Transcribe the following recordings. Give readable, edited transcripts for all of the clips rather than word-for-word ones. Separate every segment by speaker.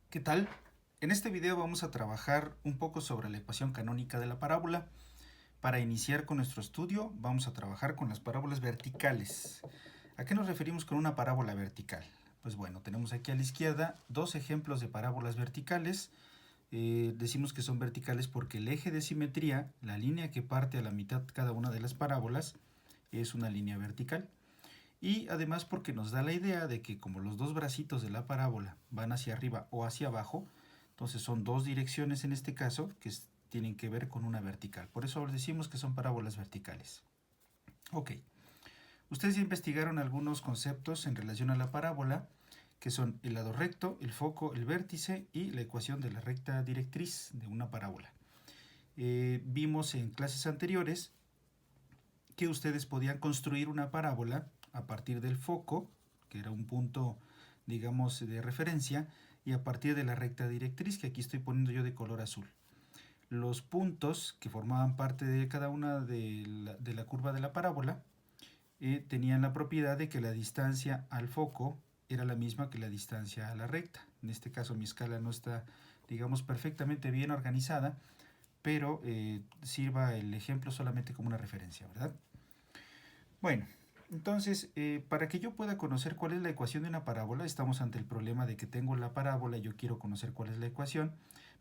Speaker 1: ¿Qué tal? En este video vamos a trabajar un poco sobre la ecuación canónica de la parábola. Para iniciar con nuestro estudio vamos a trabajar con las parábolas verticales. ¿A qué nos referimos con una parábola vertical? Pues bueno, tenemos aquí a la izquierda dos ejemplos de parábolas verticales. Decimos que son verticales porque el eje de simetría, la línea que parte a la mitad cada una de las parábolas, es una línea vertical. Y además porque nos da la idea de que como los dos bracitos de la parábola van hacia arriba o hacia abajo, entonces son dos direcciones en este caso que tienen que ver con una vertical. Por eso decimos que son parábolas verticales. Ok, ustedes ya investigaron algunos conceptos en relación a la parábola, que son el lado recto, el foco, el vértice y la ecuación de la recta directriz de una parábola. Vimos en clases anteriores que ustedes podían construir una parábola a partir del foco, que era un punto, digamos, de referencia, y a partir de la recta directriz, que aquí estoy poniendo yo de color azul. Los puntos que formaban parte de cada una de la curva de la parábola tenían la propiedad de que la distancia al foco era la misma que la distancia a la recta. En este caso mi escala no está, digamos, perfectamente bien organizada, pero sirva el ejemplo solamente como una referencia, ¿verdad? Bueno, entonces, para que yo pueda conocer cuál es la ecuación de una parábola, estamos ante el problema de que tengo la parábola y yo quiero conocer cuál es la ecuación.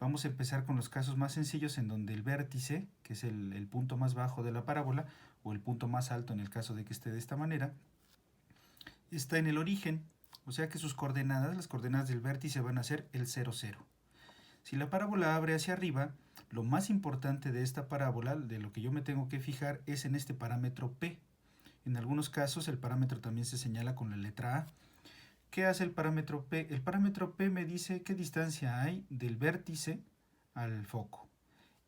Speaker 1: Vamos a empezar con los casos más sencillos en donde el vértice, que es el punto más bajo de la parábola, o el punto más alto en el caso de que esté de esta manera, está en el origen. O sea que sus coordenadas, las coordenadas del vértice van a ser el 0, 0. Si la parábola abre hacia arriba, lo más importante de esta parábola, de lo que yo me tengo que fijar, es en este parámetro P. En algunos casos el parámetro también se señala con la letra A. ¿Qué hace el parámetro P? El parámetro P me dice qué distancia hay del vértice al foco.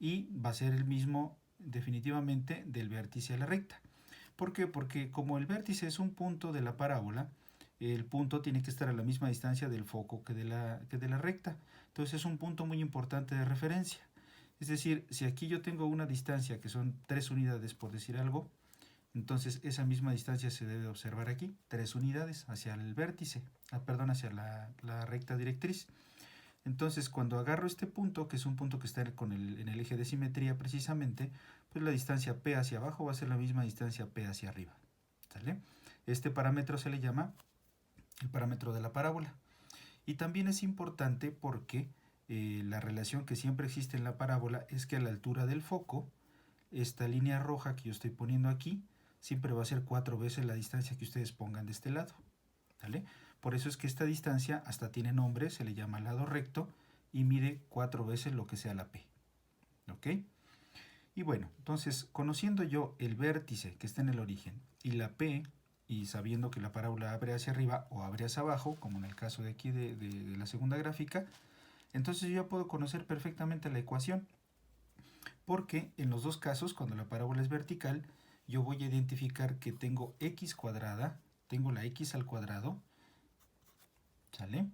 Speaker 1: Y va a ser el mismo definitivamente del vértice a la recta. ¿Por qué? Porque como el vértice es un punto de la parábola, el punto tiene que estar a la misma distancia del foco que de la recta. Entonces es un punto muy importante de referencia. Es decir, si aquí yo tengo una distancia que son 3 unidades por decir algo, entonces esa misma distancia se debe observar aquí, 3 unidades hacia el vértice, perdón, hacia la recta directriz. Entonces cuando agarro este punto, que es un punto que está en el eje de simetría precisamente, pues la distancia P hacia abajo va a ser la misma distancia P hacia arriba. ¿Sale? Este parámetro se le llama el parámetro de la parábola. Y también es importante porque la relación que siempre existe en la parábola es que a la altura del foco, esta línea roja que yo estoy poniendo aquí, siempre va a ser 4 veces la distancia que ustedes pongan de este lado. ¿Vale? Por eso es que esta distancia hasta tiene nombre, se le llama lado recto y mide 4 veces lo que sea la P. ¿Ok? Y bueno, entonces, conociendo yo el vértice que está en el origen y la P, y sabiendo que la parábola abre hacia arriba o abre hacia abajo, como en el caso de aquí de la segunda gráfica, entonces yo ya puedo conocer perfectamente la ecuación, porque en los dos casos, cuando la parábola es vertical, yo voy a identificar que tengo x cuadrada, tengo la x al cuadrado, ¿sale?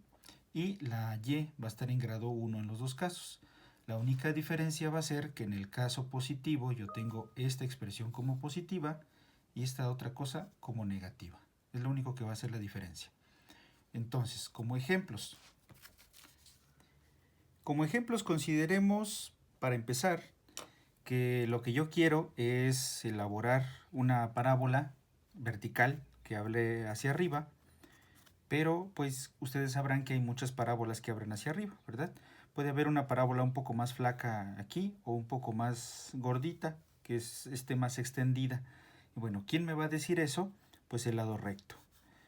Speaker 1: Y la y va a estar en grado 1 en los dos casos. La única diferencia va a ser que en el caso positivo yo tengo esta expresión como positiva y esta otra cosa como negativa. Es lo único que va a ser la diferencia. Entonces, como ejemplos consideremos, para empezar, que lo que yo quiero es elaborar una parábola vertical que hable hacia arriba, pero pues ustedes sabrán que hay muchas parábolas que abren hacia arriba, ¿verdad? Puede haber una parábola un poco más flaca aquí o un poco más gordita, que esté más extendida. Y bueno, ¿quién me va a decir eso? Pues el lado recto.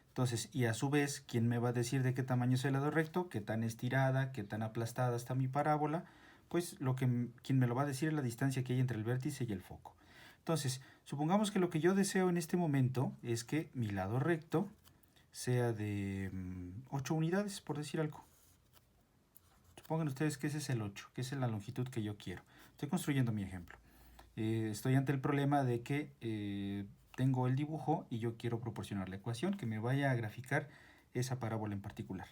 Speaker 1: Entonces, y a su vez, ¿quién me va a decir de qué tamaño es el lado recto? ¿Qué tan estirada, qué tan aplastada está mi parábola? Pues quien me lo va a decir es la distancia que hay entre el vértice y el foco. Entonces, supongamos que lo que yo deseo en este momento es que mi lado recto sea de 8 unidades, por decir algo. Supongan ustedes que ese es el 8, que esa es la longitud que yo quiero. Estoy construyendo mi ejemplo. Estoy ante el problema de que tengo el dibujo y yo quiero proporcionar la ecuación que me vaya a graficar esa parábola en particular.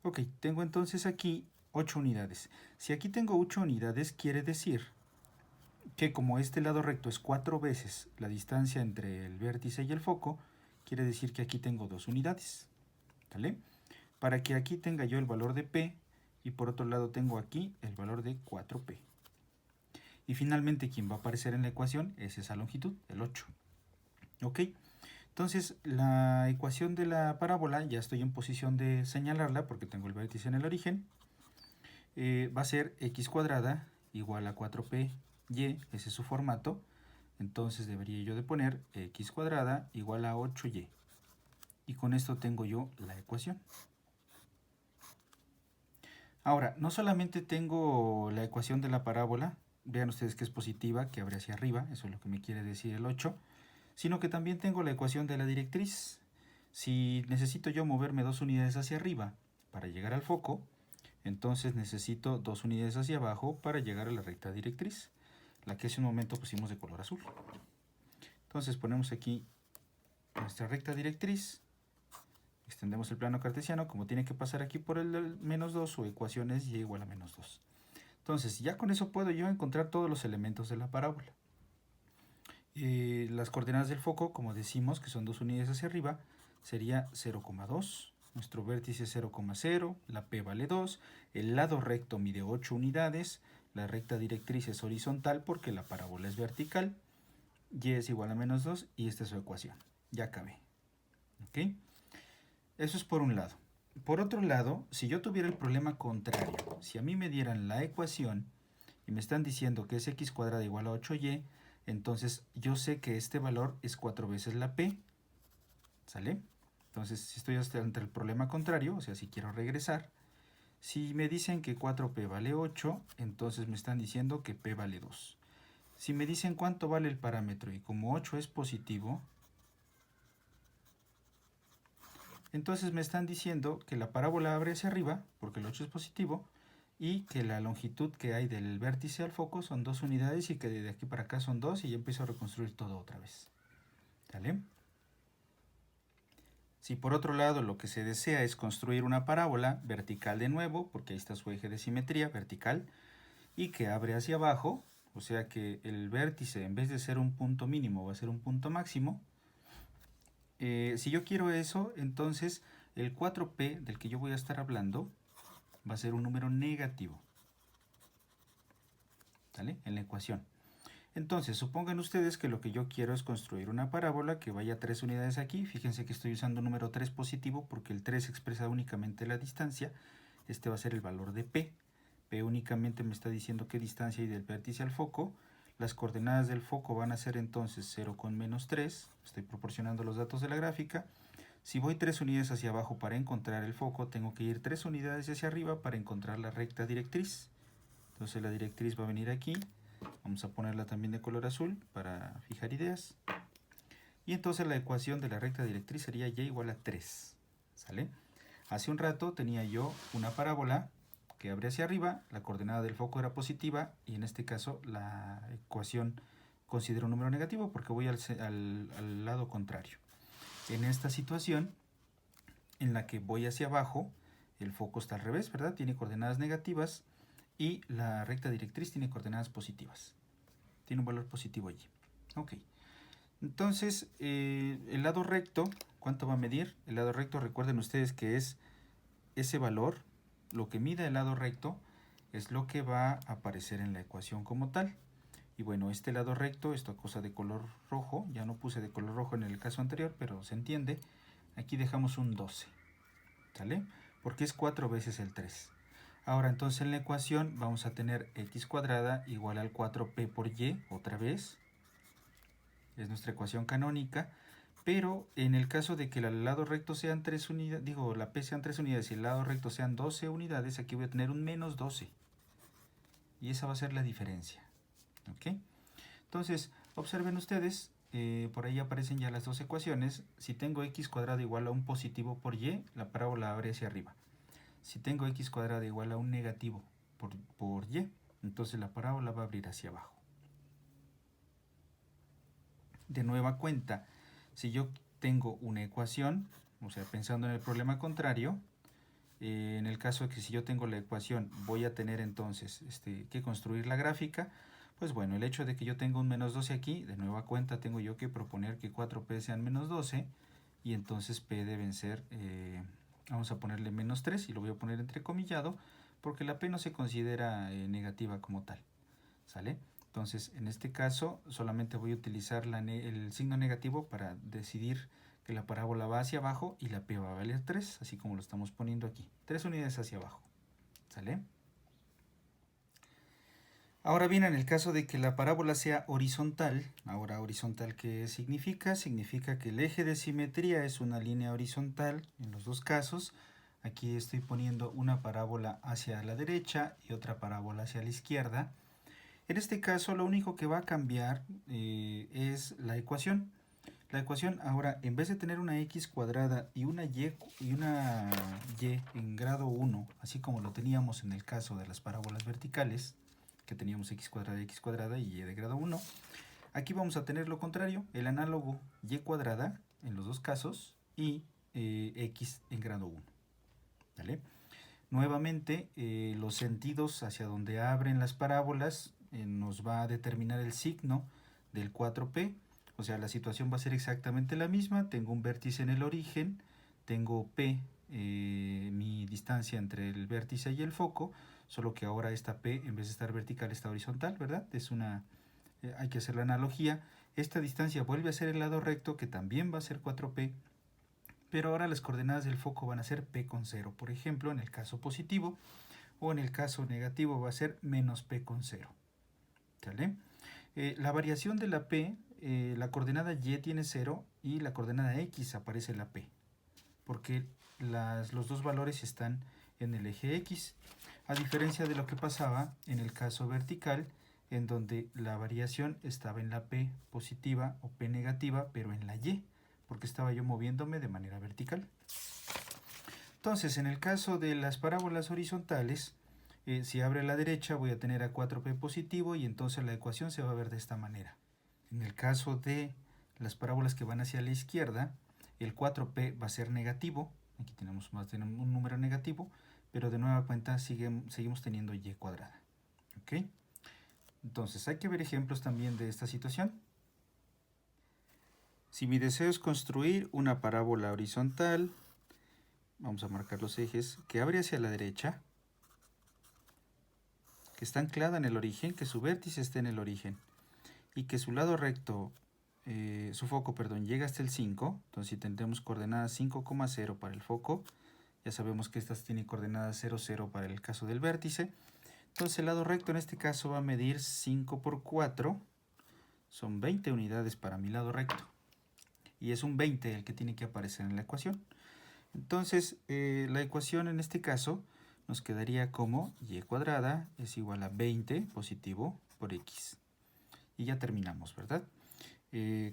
Speaker 1: Ok, tengo entonces aquí 8 unidades. Si aquí tengo 8 unidades, quiere decir que como este lado recto es 4 veces la distancia entre el vértice y el foco, quiere decir que aquí tengo 2 unidades. ¿Vale? Para que aquí tenga yo el valor de P, y por otro lado tengo aquí el valor de 4p. Y finalmente quien va a aparecer en la ecuación es esa longitud, el 8. ¿Ok? Entonces la ecuación de la parábola, ya estoy en posición de señalarla porque tengo el vértice en el origen, va a ser x cuadrada igual a 4p y, ese es su formato. Entonces debería yo de poner x cuadrada igual a 8y. Y con esto tengo yo la ecuación. Ahora, no solamente tengo la ecuación de la parábola, vean ustedes que es positiva, que abre hacia arriba, eso es lo que me quiere decir el 8, sino que también tengo la ecuación de la directriz. Si necesito yo moverme 2 unidades hacia arriba para llegar al foco, entonces necesito 2 unidades hacia abajo para llegar a la recta directriz, la que hace un momento pusimos de color azul. Entonces ponemos aquí nuestra recta directriz, extendemos el plano cartesiano, como tiene que pasar aquí por el menos 2, su ecuación es y igual a menos 2. Entonces ya con eso puedo yo encontrar todos los elementos de la parábola. Las coordenadas del foco, como decimos, que son 2 unidades hacia arriba, sería 0,2. Nuestro vértice es 0,0, la P vale 2, el lado recto mide 8 unidades, la recta directriz es horizontal porque la parábola es vertical, y es igual a menos 2 y esta es su ecuación. Ya acabé. ¿Ok? Eso es por un lado. Por otro lado, si yo tuviera el problema contrario, si a mí me dieran la ecuación y me están diciendo que es x cuadrada igual a 8y, entonces yo sé que este valor es 4 veces la p, ¿sale? Entonces, si estoy ante el problema contrario, o sea, si quiero regresar, si me dicen que 4p vale 8, entonces me están diciendo que p vale 2. Si me dicen cuánto vale el parámetro y como 8 es positivo, entonces me están diciendo que la parábola abre hacia arriba, porque el 8 es positivo, y que la longitud que hay del vértice al foco son 2 unidades y que de aquí para acá son 2 y ya empiezo a reconstruir todo otra vez. ¿Vale? Si por otro lado lo que se desea es construir una parábola vertical de nuevo, porque ahí está su eje de simetría vertical, y que abre hacia abajo, o sea que el vértice en vez de ser un punto mínimo va a ser un punto máximo, si yo quiero eso, entonces el 4p del que yo voy a estar hablando va a ser un número negativo, ¿vale? En la ecuación. Entonces, supongan ustedes que lo que yo quiero es construir una parábola que vaya 3 unidades aquí. Fíjense que estoy usando un número 3 positivo porque el 3 expresa únicamente la distancia. Este va a ser el valor de P. P únicamente me está diciendo qué distancia hay del vértice al foco. Las coordenadas del foco van a ser entonces 0 con menos 3. Estoy proporcionando los datos de la gráfica. Si voy 3 unidades hacia abajo para encontrar el foco, tengo que ir 3 unidades hacia arriba para encontrar la recta directriz. Entonces la directriz va a venir aquí. Vamos a ponerla también de color azul para fijar ideas. Y entonces la ecuación de la recta directriz sería y igual a 3. ¿Sale? Hace un rato tenía yo una parábola que abre hacia arriba, la coordenada del foco era positiva y en este caso la ecuación considera un número negativo porque voy al lado contrario. En esta situación en la que voy hacia abajo, el foco está al revés, ¿verdad? Tiene coordenadas negativas y la recta directriz tiene coordenadas positivas. Tiene un valor positivo allí. Ok. Entonces, el lado recto, ¿cuánto va a medir? El lado recto, recuerden ustedes que es ese valor, lo que mide el lado recto, es lo que va a aparecer en la ecuación como tal. Y bueno, este lado recto, esto cosa de color rojo, ya no puse de color rojo en el caso anterior, pero se entiende. Aquí dejamos un 12, ¿sale? Porque es 4 veces el 3. Ahora, entonces en la ecuación vamos a tener x cuadrada igual al 4p por y, otra vez. Es nuestra ecuación canónica. Pero en el caso de que el lado recto sean 3 unidades, digo, la p sean 3 unidades y el lado recto sean 12 unidades, aquí voy a tener un menos 12. Y esa va a ser la diferencia. ¿Ok? Entonces, observen ustedes, por ahí aparecen ya las dos ecuaciones. Si tengo x cuadrado igual a un positivo por y, la parábola abre hacia arriba. Si tengo x cuadrado igual a un negativo por y, entonces la parábola va a abrir hacia abajo. De nueva cuenta, si yo tengo una ecuación, o sea, pensando en el problema contrario, en el caso de que si yo tengo la ecuación voy a tener entonces que construir la gráfica, pues bueno, el hecho de que yo tenga un menos 12 aquí, de nueva cuenta tengo yo que proponer que 4p sean menos 12 y entonces p deben ser, vamos a ponerle menos 3 y lo voy a poner entrecomillado porque la P no se considera negativa como tal, ¿sale? Entonces, en este caso, solamente voy a utilizar el signo negativo para decidir que la parábola va hacia abajo y la P va a valer 3, así como lo estamos poniendo aquí. 3 unidades hacia abajo, ¿sale? Ahora bien, en el caso de que la parábola sea horizontal, ahora horizontal, ¿qué significa? Significa que el eje de simetría es una línea horizontal en los dos casos. Aquí estoy poniendo una parábola hacia la derecha y otra parábola hacia la izquierda. En este caso, lo único que va a cambiar es la ecuación. La ecuación ahora, en vez de tener una x cuadrada y una y en grado 1, así como lo teníamos en el caso de las parábolas verticales, que teníamos x cuadrada y y de grado 1, aquí vamos a tener lo contrario, el análogo y cuadrada en los dos casos y x en grado 1. ¿Vale? Nuevamente, los sentidos hacia donde abren las parábolas nos va a determinar el signo del 4p. O sea, la situación va a ser exactamente la misma. Tengo un vértice en el origen, tengo P, mi distancia entre el vértice y el foco, solo que ahora esta P, en vez de estar vertical, está horizontal, ¿verdad? Hay que hacer la analogía. Esta distancia vuelve a ser el lado recto, que también va a ser 4P, pero ahora las coordenadas del foco van a ser P con 0, por ejemplo, en el caso positivo, o en el caso negativo va a ser menos P con 0. ¿Sale? La variación de la P, la coordenada Y tiene 0 y la coordenada X aparece en la P, porque los dos valores están en el eje X, a diferencia de lo que pasaba en el caso vertical, en donde la variación estaba en la P positiva o P negativa, pero en la Y, porque estaba yo moviéndome de manera vertical. Entonces, en el caso de las parábolas horizontales, si abre a la derecha voy a tener a 4p positivo y entonces la ecuación se va a ver de esta manera. En el caso de las parábolas que van hacia la izquierda, el 4p va a ser negativo, aquí tenemos un número negativo, pero de nueva cuenta seguimos teniendo y cuadrada. ¿Ok? Entonces hay que ver ejemplos también de esta situación. Si mi deseo es construir una parábola horizontal, vamos a marcar los ejes, que abre hacia la derecha, que está anclada en el origen, que su vértice esté en el origen y que su lado recto, su foco, perdón, llega hasta el 5, entonces si tendremos coordenadas 5,0 para el foco, ya sabemos que estas tienen coordenadas 0, 0 para el caso del vértice, entonces el lado recto en este caso va a medir 5 por 4, son 20 unidades para mi lado recto, y es un 20 el que tiene que aparecer en la ecuación. Entonces, la ecuación en este caso nos quedaría como y cuadrada es igual a 20 positivo por x. Y ya terminamos, ¿verdad?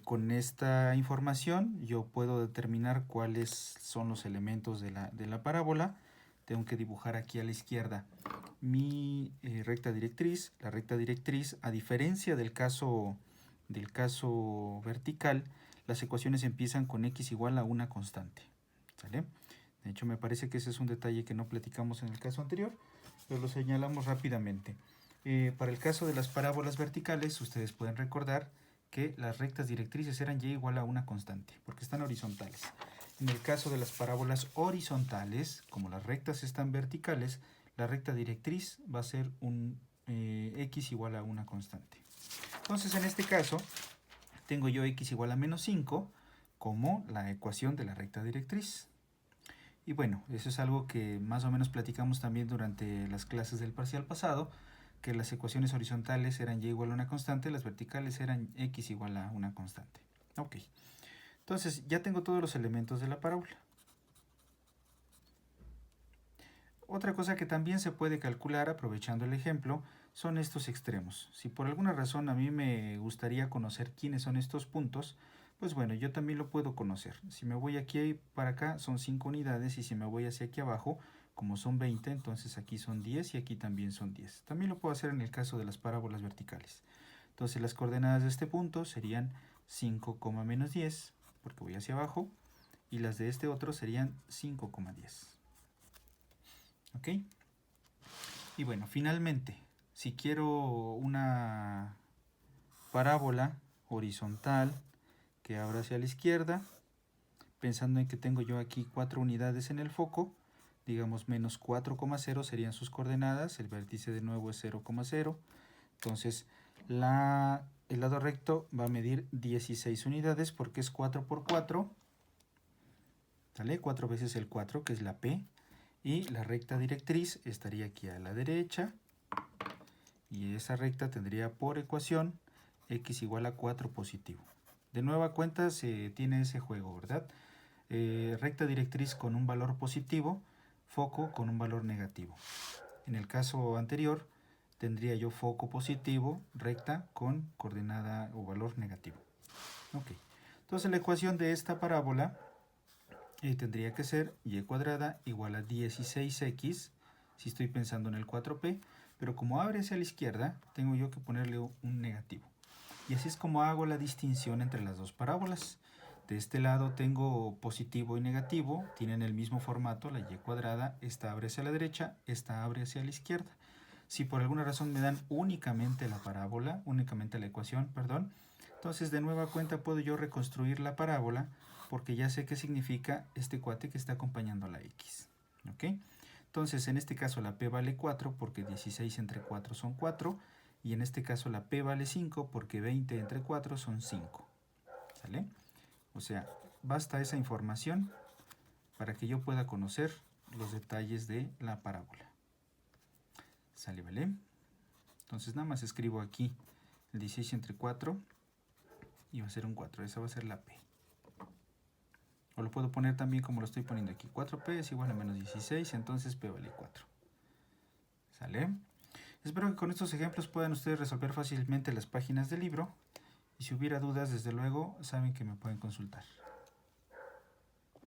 Speaker 1: Con esta información yo puedo determinar cuáles son los elementos de la parábola. Tengo que dibujar aquí a la izquierda mi recta directriz. La recta directriz, a diferencia del caso vertical, las ecuaciones empiezan con x igual a una constante. ¿Sale? De hecho, me parece que ese es un detalle que no platicamos en el caso anterior, pero lo señalamos rápidamente. Para el caso de las parábolas verticales, ustedes pueden recordar que las rectas directrices eran y igual a una constante, porque están horizontales. En el caso de las parábolas horizontales, como las rectas están verticales, la recta directriz va a ser un x igual a una constante. Entonces, en este caso, tengo yo x igual a menos 5 como la ecuación de la recta directriz. Y bueno, eso es algo que más o menos platicamos también durante las clases del parcial pasado, que las ecuaciones horizontales eran y igual a una constante, las verticales eran x igual a una constante. Ok, entonces ya tengo todos los elementos de la parábola. Otra cosa que también se puede calcular aprovechando el ejemplo son estos extremos. Si por alguna razón a mí me gustaría conocer quiénes son estos puntos, pues bueno, yo también lo puedo conocer. Si me voy aquí para acá son 5 unidades y si me voy hacia aquí abajo, como son 20, entonces aquí son 10 y aquí también son 10. También lo puedo hacer en el caso de las parábolas verticales. Entonces las coordenadas de este punto serían 5, menos 10, porque voy hacia abajo, y las de este otro serían 5,10. ¿Ok? Y bueno, finalmente, si quiero una parábola horizontal que abra hacia la izquierda, pensando en que tengo yo aquí 4 unidades en el foco, digamos menos 4,0 serían sus coordenadas, el vértice de nuevo es 0,0, entonces el lado recto va a medir 16 unidades porque es 4 por 4, ¿sale? 4 veces el 4, que es la P, y la recta directriz estaría aquí a la derecha, y esa recta tendría por ecuación x igual a 4 positivo. De nueva cuenta se tiene ese juego, ¿verdad? Recta directriz con un valor positivo, foco con un valor negativo. En el caso anterior tendría yo foco positivo, recta con coordenada o valor negativo. Ok, entonces la ecuación de esta parábola tendría que ser y cuadrada igual a 16x, si estoy pensando en el 4p, pero como abre hacia la izquierda, tengo yo que ponerle un negativo. Y así es como hago la distinción entre las dos parábolas. De este lado tengo positivo y negativo, tienen el mismo formato, la y cuadrada, esta abre hacia la derecha, esta abre hacia la izquierda. Si por alguna razón me dan únicamente la parábola, únicamente la ecuación, perdón, entonces de nueva cuenta puedo yo reconstruir la parábola porque ya sé qué significa este cuate que está acompañando a la x. ¿Ok? Entonces en este caso la p vale 4 porque 16 entre 4 son 4, y en este caso la p vale 5 porque 20 entre 4 son 5. ¿Sale? O sea, basta esa información para que yo pueda conocer los detalles de la parábola. ¿Sale, vale? Entonces nada más escribo aquí el 16 entre 4 y va a ser un 4. Esa va a ser la p. O lo puedo poner también como lo estoy poniendo aquí. 4p es igual a menos 16, entonces p vale 4. ¿Sale? Espero que con estos ejemplos puedan ustedes resolver fácilmente las páginas del libro. Y si hubiera dudas, desde luego, saben que me pueden consultar.